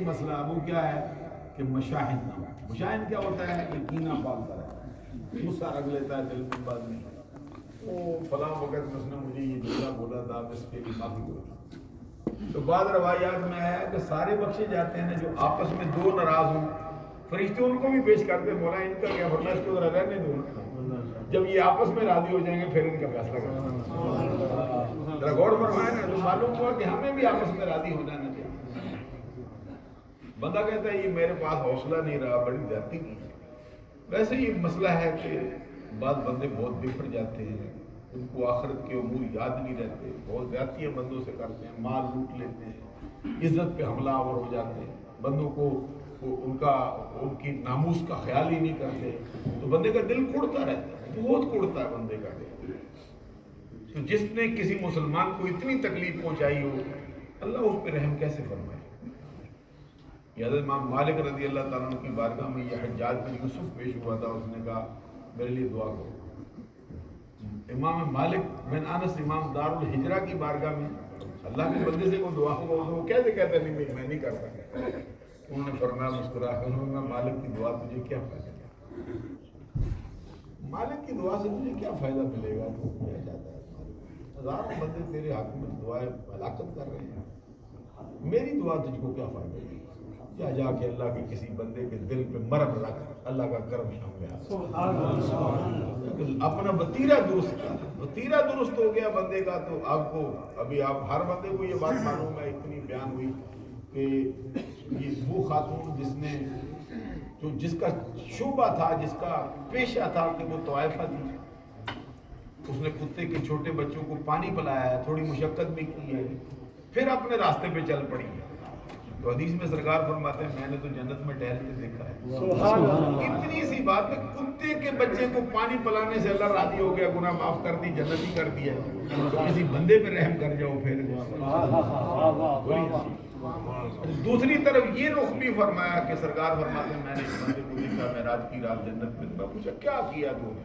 مسئلہ وہ کیا ہے کہ مشاہد نہ ہو. مشاہد کیا ہوتا ہے کہ کینہ پالتا ہے, غصہ رکھ لیتا ہے دل میں, بعد میں وہ فلاں وقت اس نے مجھے یہ جملہ بولا تھا, اب اس کے لیے معافی ہوئی. تو بعض روایات میں ہے کہ سارے بخشے جاتے ہیں جو آپس میں دو ناراض ہوں, فرشتے ان کو بھی پیش کرتے ہیں, مولا ان کا کیا فرما, اس کو ذرا رہنے دو, جب یہ آپس میں راضی ہو جائیں گے پھر ان کا فیصلہ کرنا. ذرا غور فرمائے نا, تو معلوم ہوا کہ ہمیں بھی آپس میں راضی ہو جانا چاہیے. بندہ کہتا ہے یہ میرے پاس حوصلہ نہیں رہا, بڑی زیادتی کی. ویسے یہ مسئلہ ہے کہ بعض بندے بہت بفر جاتے ہیں, ان کو آخرت کے امور یاد نہیں رہتے, بہت زیادتیاں بندوں سے کرتے ہیں, مال لوٹ لیتے ہیں, عزت پہ حملہ آور ہو جاتے ہیں, بندوں کو ان کی ناموس کا خیال ہی نہیں کرتے, تو بندے کا دل کڑتا رہتا ہے, بہت کڑتا ہے بندے کا دل. تو جس نے کسی مسلمان کو اتنی تکلیف پہنچائی ہو, اللہ اس پہ رحم کیسے فرمائے. یہ حضرت امام مالک رضی اللہ تعالیٰ عنہ کی بارگاہ میں یہ حجاج بن یوسف پیش ہوا تھا, اس نے کہا میرے لیے دعا کرو. امام مالک بن انس امام دار الہجرہ کی بارگاہ میں اللہ کے بندے سے کوئی دعا ہوگا, وہ کیسے کہتے نہیں میں نہیں کر سکتا. انہوں نے فرمایا مسکرا کر, انہوں نے مالک کی دعا تجھے کیا فائدہ, مالک کی دعا سے تجھے کیا فائدہ ملے گا, تو کیا جاتا ہے, ہزاروں بندے تیرے حق میں دعائیں ہلاکت کر رہے ہیں, میری دعا تجھ کو کیا فائدہ ہے. جا کے اللہ کے کسی بندے کے دل پہ مرم رکھ, اللہ کا کرم شامل ہے. اپنا وتیرہ درست ہو گیا بندے کا, تو آپ کو ابھی آپ ہر بندے کو یہ بات معلوم ہے, اتنی بیان ہوئی کہ یہ وہ خاتون جس کا شعبہ تھا, جس کا پیشہ تھا کہ وہ طائفہ تھی, اس نے کتے کے چھوٹے بچوں کو پانی پلایا ہے, تھوڑی مشقت بھی کی ہے, پھر اپنے راستے پہ چل پڑی ہے. تو حدیث میں سرکار فرماتے ہیں میں نے تو جنت میں ٹہلتے دیکھا ہے. اتنی سی بات ہے, کتے کے بچے کو پانی پلانے سے اللہ راضی ہو گیا, گناہ معاف کر دی, جنت ہی کر دیا. تو کسی بندے پہ رحم کر جاؤ پھر. دوسری طرف یہ رخ بھی فرمایا کہ سرکار فرماتے ہیں میں نے اس بندے کو دیکھا معراج کی رات جنت میں, میں پوچھا کیا کیا تو نے,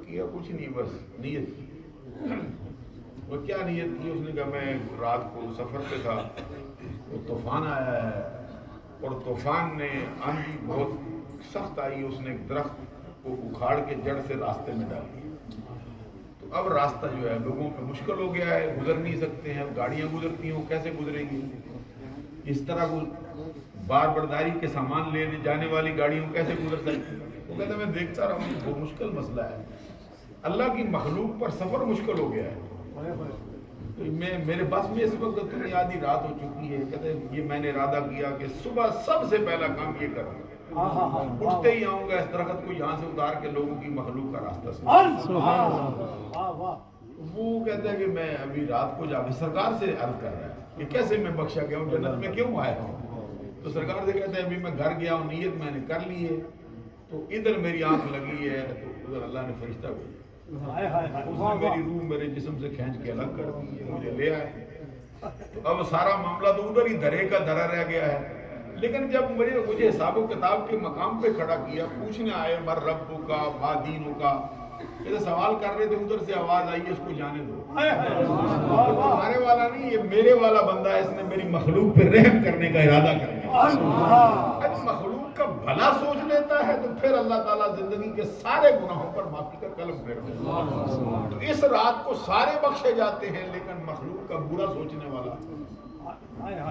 کیا کچھ نہیں, بس نیت کی. وہ کیا نیت کی, اس نے کہا میں رات کو سفر پہ تھا, وہ طوفان آیا ہے, اور طوفان نے آندھی بہت سخت آئی, اس نے ایک درخت کو اکھاڑ کے جڑ سے راستے میں ڈال دیا. تو اب راستہ جو ہے لوگوں پہ مشکل ہو گیا ہے, گزر نہیں سکتے ہیں, گاڑیاں گزرتی ہیں, وہ کیسے گزرے گی. اس طرح بار برداری کے سامان لے جانے والی گاڑیوں کیسے گزر سکتی. وہ کہتا ہے میں دیکھتا رہا ہوں, بہت مشکل مسئلہ ہے, اللہ کی مخلوق پر سفر مشکل ہو گیا ہے. میرے پاس میں اس وقت اتنی آدھی رات ہو چکی ہے, کہتے ہیں یہ میں نے ارادہ کیا کہ صبح سب سے پہلا کام یہ کروں گا, اٹھتے ہی آؤں گا اس درخت کو یہاں سے اتار کے لوگوں کی مخلوق کا راستہ سے. وہ کہتا ہے کہ میں ابھی رات کو جا کے سرکار سے عرض کر رہا ہے کہ کیسے میں بخشا گیا ہوں, جنت میں کیوں آیا ہوں. تو سرکار سے کہتے ہیں ابھی میں گھر گیا ہوں, نیت میں نے کر لی ہے, تو ادھر میری آنکھ لگی ہے, تو ادھر اللہ نے فرشتہ بھیجا, اس نے میری روح میرے جسم سے کھینچ کے الگ کر دی ہے, مجھے لے آئے. تو اب سارا معاملہ تو ادھر ہی دھرے کا دھرا رہ گیا ہے. لیکن جب مجھے حساب و کتاب کے مقام پہ کھڑا کیا, پوچھنے آئے مر ربو کا ما دینو کا, یہ سوال کر رہے تھے, ادھر سے آواز آئی ہے اس کو جانے دو, تمہارے والا نہیں, یہ میرے والا بندہ ہے, اس نے میری مخلوق پہ رحم کرنے کا ارادہ کر لیا. مخلوق کا بھلا سوچ لیتا ہے تو پھر اللہ تعالیٰ زندگی کے سارے گناہوں پر معافی کا قلم پھیر دیتا ہے. تو اس رات کو سارے بخشے جاتے ہیں, لیکن مخلوق کا برا سوچنے والا,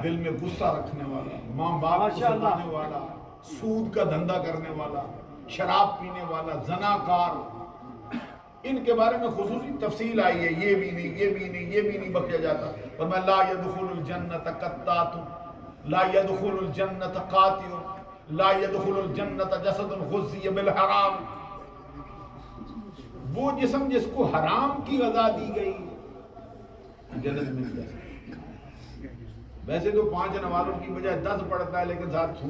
دل میں غصہ رکھنے والا, ماں باپ کو ستانے والا, سود کا دھندا کرنے والا, شراب پینے والا, زناکار, ان کے بارے میں خصوصی تفصیل آئی ہے, یہ بھی نہیں, یہ بھی نہیں, یہ بھی نہیں بخشا جاتا. فرمایا لا يدخل الجنت قطات, لا يدخل الجنت قاتل, لا يدخل الجنت جسد غذي بالحرام. وہ جسم جس کو حرام کی غذا دی گئی جنت میں جائے. ویسے تو 5 نمازوں کی بجائے 10 پڑھتا ہے, لیکن ساتھ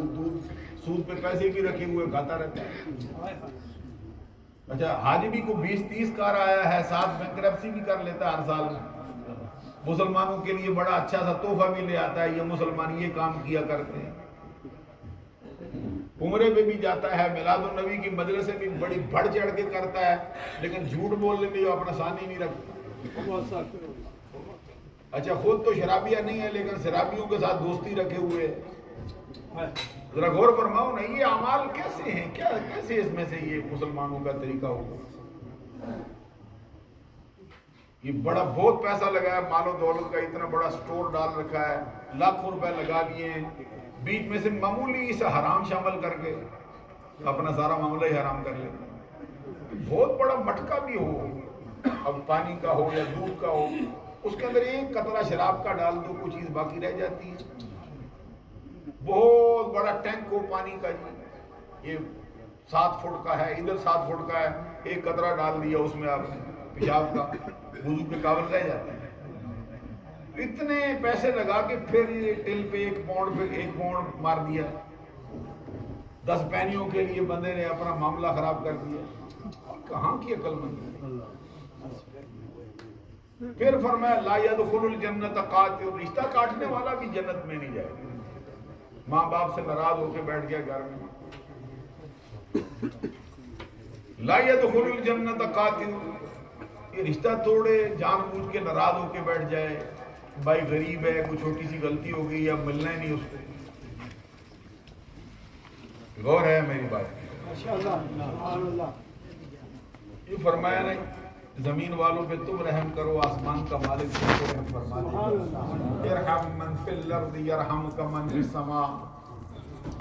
سود پہ پیسے بھی رکھے ہوئے کھاتا رہتا ہے. اچھا حاجبی کو 20-30 کار آیا ہے, ساتھ بینکرپسی بھی کر لیتا ہے ہر سال میں, مسلمانوں کے لیے بڑا اچھا سا تحفہ بھی لے آتا ہے, یہ مسلمان یہ کام کیا کرتے ہیں. عمرے پہ بھی جاتا ہے, میلاد النبی کی مجلس بھی بڑی بڑھ چڑھ کے کرتا ہے, لیکن جھوٹ بولنے میں جو اپنا ثانی نہیں رکھتا. اچھا خود تو شرابیہ نہیں ہے لیکن شرابیوں کے ساتھ دوستی رکھے ہوئے ہے. ذرا غور فرماؤ نا یہ اعمال کیسے ہیں, کیا کیسے اس میں سے یہ مسلمانوں کا طریقہ ہوگا. یہ بڑا بہت پیسہ لگایا, مال و دولت کا اتنا بڑا سٹور ڈال رکھا ہے, لاکھوں روپے لگا دیے ہیں, بیچ میں سے معمولی سا حرام شامل کر کے اپنا سارا معاملہ ہی حرام کر لیتے ہیں. بہت بڑا مٹکا بھی ہو, اب پانی کا ہو یا دودھ کا ہو, اس کے اندر ایک قطرہ شراب کا ڈال دو کوئی چیز باقی رہ جاتی ہے. بہت بڑا ٹینک ہو پانی کا, جی یہ 7 فٹ کا ہے, ادھر 7 فٹ کا ہے, ایک قطرہ ڈال دیا اس میں آپ نے پیشاب کا, وضو کے قابل رہ جاتا ہے. اتنے پیسے لگا کے پھر یہ ٹل پہ 1 پاؤنڈ پہ 1 پاؤنڈ مار دیا, 10 پینیوں کے لیے بندے نے اپنا معاملہ خراب کر دیا. کہاں کی عقل مندی. پھر فرمایا لا يدخل الجنت قاطع, رشتہ کاٹنے والا بھی جنت میں نہیں جائے گا. ماں باپ سے ناراض ہو کے بیٹھ گیا گھر میں, لا يدخل الجنت قاطع, یہ رشتہ توڑے جان بوجھ کے ناراض ہو کے بیٹھ جائے, بھائی غریب ہے کوئی چھوٹی سی غلطی ہو گئی یا ملنا ہی نہیں اس کو. غور ہے میری بات. یہ فرمایا نہیں زمین والوں پہ تم رحم کرو, آسمان کا مالک تم کو رحم فرما دے. ارحم من فی الارض یرحمک من فی السماء.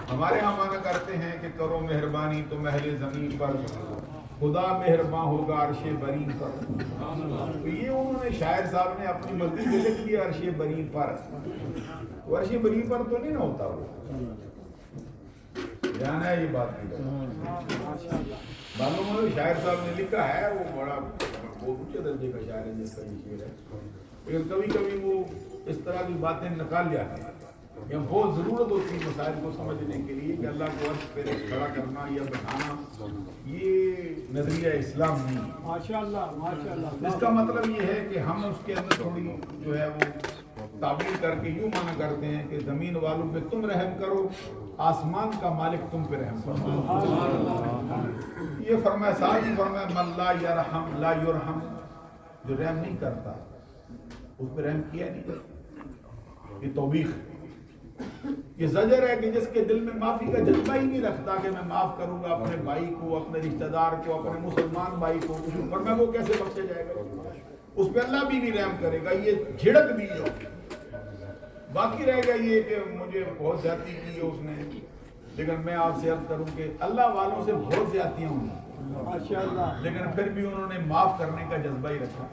ہمارے ہاں مانا کرتے ہیں کہ کرو مہربانی تم اہل زمین پر, خدا مہربان ہوگا عرش برین پر. تو یہ انہوں نے شاعر صاحب نے اپنی مرضی سے لکھ دیا عرش برین پر. وہ عرش برین پر تو نہیں نہ ہوتا, وہ جانا ہے یہ بات نہیں. معلوم ہے شاعر صاحب نے لکھا ہے, وہ بڑا بہت اونچے درجے کا شاعر ہے جس کا یہ شعر ہے, لیکن کبھی کبھی وہ اس طرح کی باتیں نکال جاتے ہیں. یا بہت ضرورت ہوتی ہے مسائل کو سمجھنے کے لیے کہ اللہ کو عرش پہ کھڑا کرنا یا بٹھانا یہ نظریہ اسلام نہیں. ماشاءاللہ ماشاءاللہ. اس کا مطلب یہ ہے کہ ہم اس کے اندر تھوڑی جو ہے وہ تعبیر کر کے یوں مانا کرتے ہیں کہ زمین والوں پہ تم رحم کرو, آسمان کا مالک تم پہ رحم کرو. یہ فرمایا ساتھ ہی فرمایا من لا یرحم لا یرحم, جو رحم نہیں کرتا اس پہ رحم کیا نہیں. یہ توبیخ, یہ زجر ہے کہ جس کے دل میں معافی کا جذبہ ہی نہیں رکھتا کہ میں معاف کروں گا اپنے بھائی کو, اپنے رشتہ دار کو, اپنے مسلمان بھائی کو, فرمایا وہ کیسے بخشے جائے گا. اس پہ اللہ بھی نہیں رحم کرے گا. یہ جھڑک دی ہو, باقی رہ گیا یہ کہ مجھے بہت زیادتی کی ہے اس نے, لیکن میں آپ سے عرض کروں کہ اللہ والوں سے بہت زیادتیاں ہوئی, لیکن پھر بھی انہوں نے معاف کرنے کا جذبہ ہی رکھا.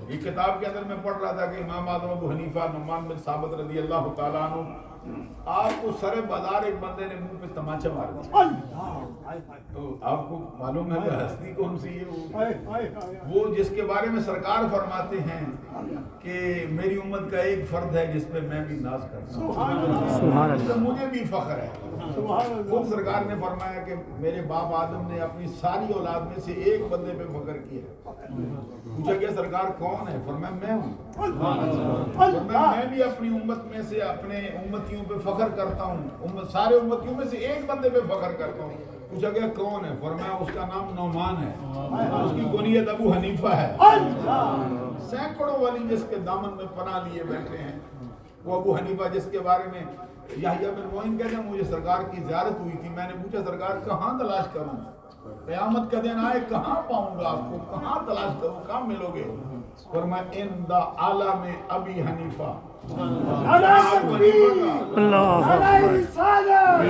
یہ کتاب کے اندر میں پڑھ رہا تھا کہ امام اعظم ابو حنیفہ نعمان بن ثابت رضی اللہ تعالیٰ عنہ, آپ کو سر بازار ایک بندے نے منہ پہ تماچا مار دیا. تو آپ کو معلوم ہے کہ ہستی کون سی ہے, وہ جس کے بارے میں سرکار فرماتے ہیں کہ میری امت کا ایک فرد ہے جس پہ میں بھی ناز کرتا ہوں, جس پہ مجھے بھی فخر ہے. خود سرکار نے فرمایا کہ میرے باپ آدم نے اپنی ساری اولاد میں سے ایک بندے پہ فخر کیا. پوچھا گیا سرکار کون ہے, فرمایا میں ہوں. فرمایا میں بھی اپنی امت میں سے اپنے امتیوں پہ فخر کرتا ہوں, سارے امتیوں میں سے ایک بندے پہ فخر کرتا ہوں. پوچھا گیا کون ہے, فرمایا اس کا نام نعمان ہے, اس کی کنیت ابو حنیفہ ہے. سینکڑوں ولی جس کے دامن میں پناہ لیے بیٹھے ہیں وہ ابو حنیفہ, جس کے بارے میں یحییٰ بن معین کہتے ہیں مجھے سرکار کی زیارت ہوئی تھی, میں نے پوچھا سرکار کہاں تلاش کروں, قیامت کا دن آئے کہاں پاؤں گا آپ کو, کہاں تلاش کروں, کہاں ملو گے. فرمایا ان دا عالم ابی حنیفہ. اللہ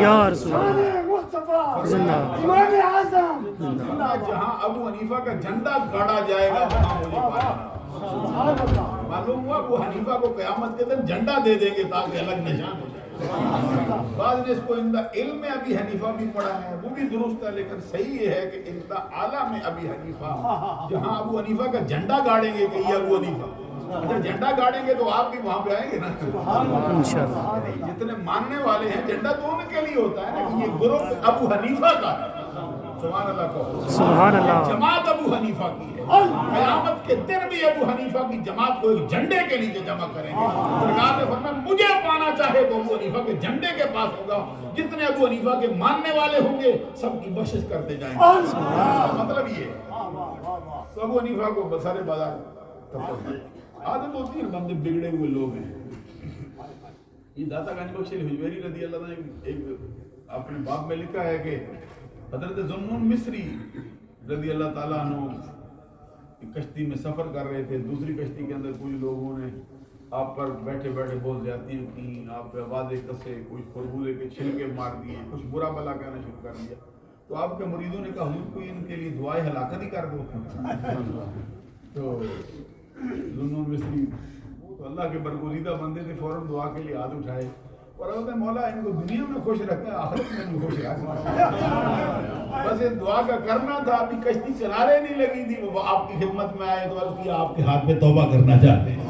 یا رسول امام اعظم, جہاں ابو حنیفہ کا جھنڈا گاڑا جائے گا وہاں مجھے پانا. معلوم ہوا ابو حنیفہ کو قیامت کے دن جھنڈا دے دیں گے تاکہ الگ نشان ہو جائے. بعض نے اس کو ان دا علم میں ابی حنیفہ بھی پڑھا ہے, وہ بھی درست ہے, لیکن صحیح یہ ہے کہ ان دا اعلیٰ میں ابی حنیفہ, جہاں ابو حنیفہ کا جھنڈا گاڑیں گے کہ یہ ابو حنیفہ. اچھا جھنڈا گاڑیں گے تو آپ بھی وہاں پہ آئیں گے نا انشاءاللہ. جتنے ماننے والے ہیں جھنڈا تو ان کے لیے ہوتا ہے نا کہ یہ گروپ ابو حنیفہ کا ہے. سبحان اللہ کہو, سبحان اللہ. جماعت ابو حنیفہ کی ہے, قیامت کے دن بھی ابو حنیفہ کی جماعت کو ایک جھنڈے کے لیے جمع کریں گے. سرکار نے فرمایا مجھے پانا چاہے تو ابو حنیفہ کے جھنڈے کے پاس ہوگا, جتنے ابو حنیفہ کے ماننے والے ہوں گے سب کی بخشش کرتے جائیں گے. مطلب یہ ہے ابو حنیفہ کو بسارے بازار عادت ہوتی ہے بندے بگڑے ہوئے لوگ ہیں. یہ داتا گنج بخش حجویری رضی اللہ عنہ نے ایک اپنے باب میں لکھا ہے کہ حضرت ذوالنون مصری رضی اللہ تعالیٰ عنہ کشتی میں سفر کر رہے تھے. دوسری کشتی کے اندر کچھ لوگوں نے آپ پر بیٹھے بیٹھے بول جاتی ہیں کہ آپ پہ آوازیں کسے, کچھ خربوزے کے چھلکے مار دیے, کچھ برا بلا کہنا شروع کر دیا. تو آپ کے مریدوں نے کہا حضور کوئی ان کے لیے دعائے ہلاکت ہی کر دو. تو ذوالنون مصری تو اللہ کے برگزیدہ بندے تھے, فوراً دعا کے لیے ہاتھ اٹھائے اور بولتے مولا ان کو دنیا میں خوش رکھنا ہے, آخرت میں بھی خوش رکھنا. بس یہ دعا کا کرنا تھا. ابھی کشتی چلانے نہیں لگی تھی, وہ آپ کی خدمت میں آئے تو عرض کیا آپ کے ہاتھ میں توبہ کرنا چاہتے ہیں.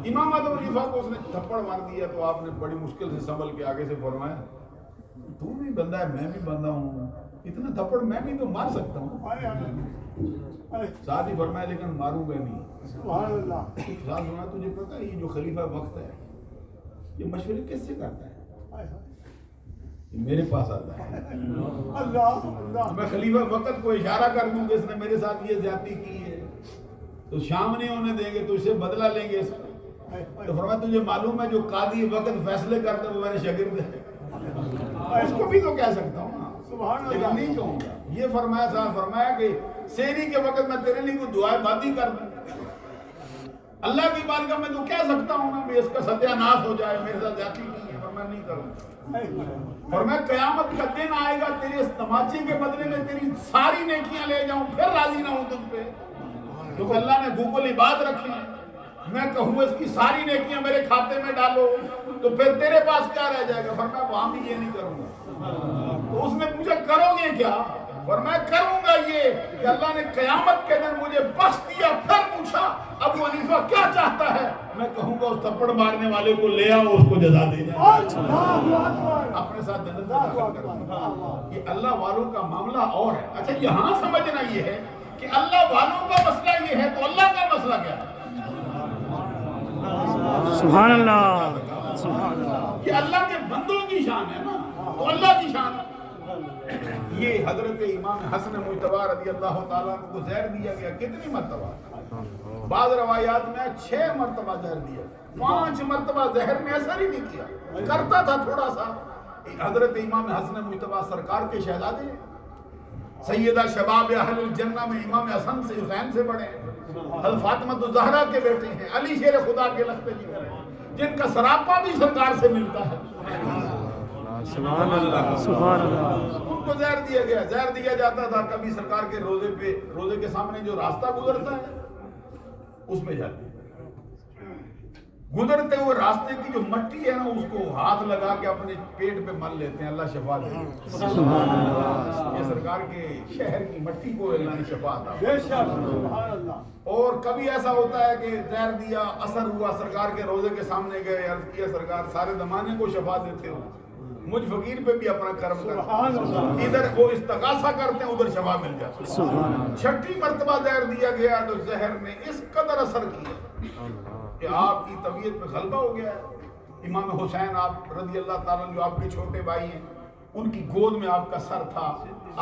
امام اعظم خلیفہ کو اس نے تھپڑ مار دیا تو آپ نے بڑی مشکل سے سنبھل کے آگے سے فرمایا تو بھی بندہ ہے میں بھی بندہ ہوں, اتنا تھپڑ میں بھی تو مار سکتا ہوں. ساتھ ہی فرمایا لیکن ماروں گا نہیں. ساتھ سنا تجھے پتا یہ جو خلیفہ وقت ہے یہ مشورے کس سے کرتا ہے؟ یہ میرے پاس آتا ہے. میں خلیفہ وقت کو اشارہ کر دوں کہ اس نے میرے ساتھ یہ زیادتی کی ہے تو شام نہیں ہونے دیں گے تو اسے بدلہ لیں گے. تو فرمایا تجھے معلوم ہے جو قاضی وقت فیصلے کرتا ہے وہ میرے شاگرد ہے, اس کو بھی تو کہہ سکتا ہوں نا, لیکن نہیں کہوں گا. یہ فرمایا صاحب فرمایا کہ سحری کے وقت میں تیرے لیے کوئی دعائیں بازی کر دوں, اللہ کی بارگاہ میں تو کہہ سکتا ہوں نا بھی اس کا ستیہ ناش ہو جائے, میرے ساتھ جاتی کی ہے, پر میں نہیں کروں. فرمایا قیامت کا دن آئے گا تیرے اس تماچے کے بدلے میں تیری ساری نیکیاں لے جاؤں پھر راضی نہ ہوں تجھ پہ, کیونکہ اللہ نے گوگل عباد رکھی ہیں. میں کہوں اس کی ساری نیکیاں میرے کھاتے میں ڈالو تو پھر تیرے پاس کیا رہ جائے گا. فرمایا وہاں بھی یہ نہیں کروں گا. تو اس نے پوچھا کرو گے کیا؟ فرمایا کروں گا یہ کہ اللہ نے قیامت کے دن مجھے بخش دیا. پھر پوچھا ابو حنیفہ کیا چاہتا ہے؟ میں کہوں گا اس تھپڑ مارنے والے کو لے آؤ, اس کو جزا دے جائے, اپنے ساتھ جنت میں داخل کر دیں. یہ اللہ والوں کا معاملہ اور ہے. اچھا یہاں سمجھنا یہ ہے کہ اللہ والوں کا مسئلہ یہ ہے تو اللہ کا مسئلہ کیا ہے؟ سبحان اللہ, سبحان اللہ. یہ اللہ کے بندوں کی شان ہے نا, تو اللہ کی شان. یہ حضرت امام حسن مجتبی رضی اللہ تعالیٰ کو زہر دیا گیا کتنی مرتبہ؟ بعض روایات میں 6 مرتبہ زہر دیا, 5 مرتبہ زہر نے اثر ہی نہیں کیا, کرتا تھا تھوڑا سا. حضرت امام حسن مجتبی سرکار کے شہزادے, سیدہ شباب اہل الجنہ میں امام حسن سے حسین سے بڑے, حضرت فاطمہ الزہرا کے بیٹے ہیں, علی شیر خدا کے لقب جگر ہیں, جن کا سراپا بھی سرکار سے ملتا ہے. سبحان اللہ, سبحان اللہ. ان کو زہر دیا گیا. زہر دیا جاتا تھا کبھی سرکار کے روزے پہ, روزے کے سامنے جو راستہ گزرتا ہے اس میں جاتے ہیں, گزرتے ہوئے راستے کی جو مٹی ہے نا اس کو ہاتھ لگا کے اپنے پیٹ پہ مل لیتے ہیں, اللہ شفا دے. سبحان اللہ. یہ سرکار کے شہر کی مٹی کو اللہ نے شفا عطا. اور کبھی ایسا ہوتا ہے کہ زہر دیا, اثر ہوا, سرکار کے روزے کے سامنے گئے, عرض کیا سرکار سارے زمانے کو شفا دیتے ہو, مجھ فقیر پہ بھی اپنا کرم کر. ادھر وہ استغاثہ کرتے ہیں ادھر شفا مل جاتا. 6 مرتبہ زہر دیا گیا تو زہر نے اس قدر اثر کیا کہ آپ کی طبیعت میں غلبہ ہو گیا ہے. امام حسین آپ رضی اللہ تعالیٰ جو آپ کے چھوٹے بھائی ہیں, ان کی گود میں آپ کا سر تھا,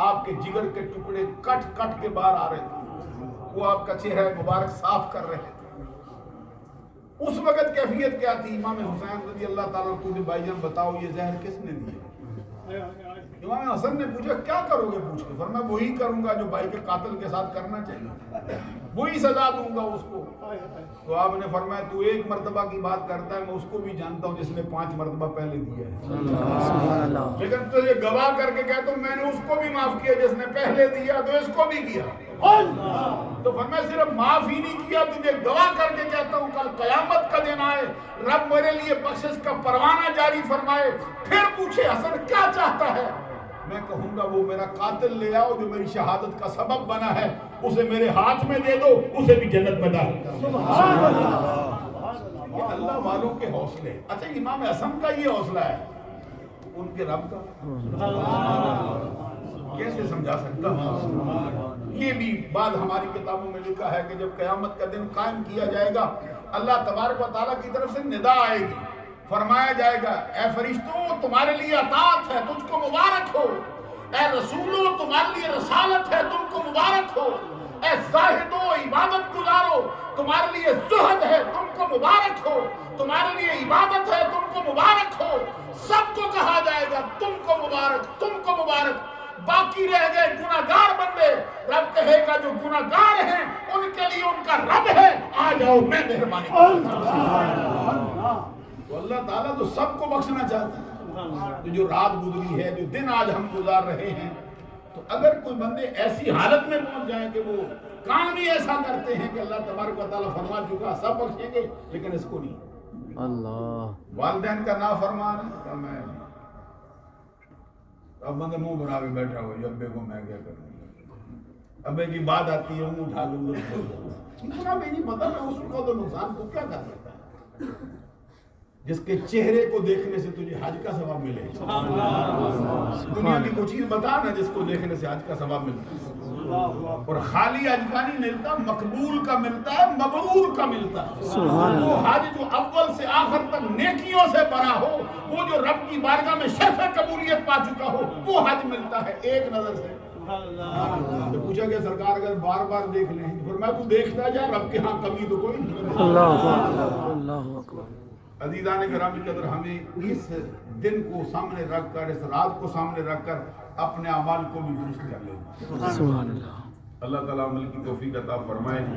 آپ کے جگر کے ٹکڑے کٹ کٹ کے باہر آ رہے تھے, وہ آپ کا چہرہ مبارک صاف کر رہے تھے. اس وقت کیفیت کیا تھی؟ امام حسین رضی اللہ تعالیٰ کو بھائی جان بتاؤ یہ زہر کس نے دیا؟ امام حسن نے پوچھا کیا کرو گے؟ پوچھ کے فرمایا وہی کروں گا جو بھائی کے قاتل کے ساتھ کرنا چاہیے, وہی سزا دوں گا اس کو. تو آپ نے فرمایا تو 1 مرتبہ کی بات کرتا ہے, میں اس کو بھی جانتا ہوں جس نے 5 مرتبہ پہلے دیا ہے, لیکن تو یہ گواہ کر کے کہتا ہوں میں نے اس کو بھی معاف کیا جس نے پہلے دیا تو اس کو بھی کیا. تو فرمایا صرف معاف ہی نہیں کیا, تجھے گواہ کر کے کہتا ہوں کل قیامت کا دن آئے رب میرے لیے بخشش کا پروانہ جاری فرمائے, پھر پوچھے حسن کیا چاہتا ہے, میں کہوں گا وہ میرا قاتل لے آؤ جو میری شہادت کا سبب بنا ہے, اسے میرے ہاتھ میں دے دو, اسے بھی جنت میں داخل کر دو. یہ اللہ والوں کے حوصلے. اچھا امام حسن کا یہ حوصلہ ہے, ان کے رب کا کیسے سمجھا سکتا ہوں. یہ بھی بات ہماری کتابوں میں لکھا ہے کہ جب قیامت کا دن قائم کیا جائے گا اللہ تبارک و تعالیٰ کی طرف سے ندا آئے گی, فرمایا جائے گا اے فرشتوں تمہارے لیے اطاعت ہے تجھ کو مبارک ہو, اے رسولوں تمہارے لیے رسالت ہے تم کو مبارک ہو, اے زاہدو عبادت گزارو، تمہارے لیے زہد ہے، تم کو مبارک ہو، تمہارے لیے عبادت ہے، تم کو مبارک ہو۔ سب کو کہا جائے گا تم کو مبارک، تم کو مبارک۔ باقی رہ گئے گناہگار بندے، رب کہے گا جو گناہگار ہیں ان کے لیے ان کا رب ہے، آ جاؤ میں مہربانی کروں۔ تو اللہ تعالیٰ تو سب کو بخشنا چاہتا ہے۔ تو جو رات گزری ہے، جو دن آج ہم گزار رہے ہیں، تو اگر کوئی بندے ایسی حالت میں پہنچ جائیں کہ وہ کام ہی ایسا کرتے ہیں کہ اللہ تبارک و تعالیٰ فرما چکا سب بخشیں گے لیکن اس کو نہیں، اللہ والدین کا نافرمان ہے، تو میں اب بندہ منہ بنا کے بیٹھا ہو ابے کو میں کیا کروں، ابے کی بات آتی ہے منہ اٹھا کے ادھر چھوڑ دیتا، اتنا بھی نہیں پتا میں اس کو تو نقصان کو کیا کر سکتا ہے۔ جس کے چہرے کو دیکھنے سے تجھے حج کا ثواب ملے، دنیا کی کوئی چیز بتا نا جس کو دیکھنے سے حج کا ثواب ملتا ہے، اور خالی حج کا نہیں ملتا، مقبول کا ملتا ہے، مبرور کا ملتا ہے۔ وہ حج جو اول سے آخر تک نیکیوں سے بھرا ہو، وہ جو رب کی بارگاہ میں شرف قبولیت پا چکا ہو، وہ حج ملتا ہے ایک نظر سے۔ تو پوچھا کہ سرکار اگر بار بار دیکھ لیں، پھر میں تو دیکھتا جا، رب کے ہاں کمی تو کوئی نہیں۔ اللہ اکبر اللہ اکبر۔ عزیزان گرامی قدر، ہمیں اس دن کو سامنے رکھ کر، اس رات کو سامنے رکھ کر اپنے اعمال کو بھی درست کر لیں۔ سبحان اللہ۔ اللہ تعالیٰ عمل کی توفیق عطا فرمائے۔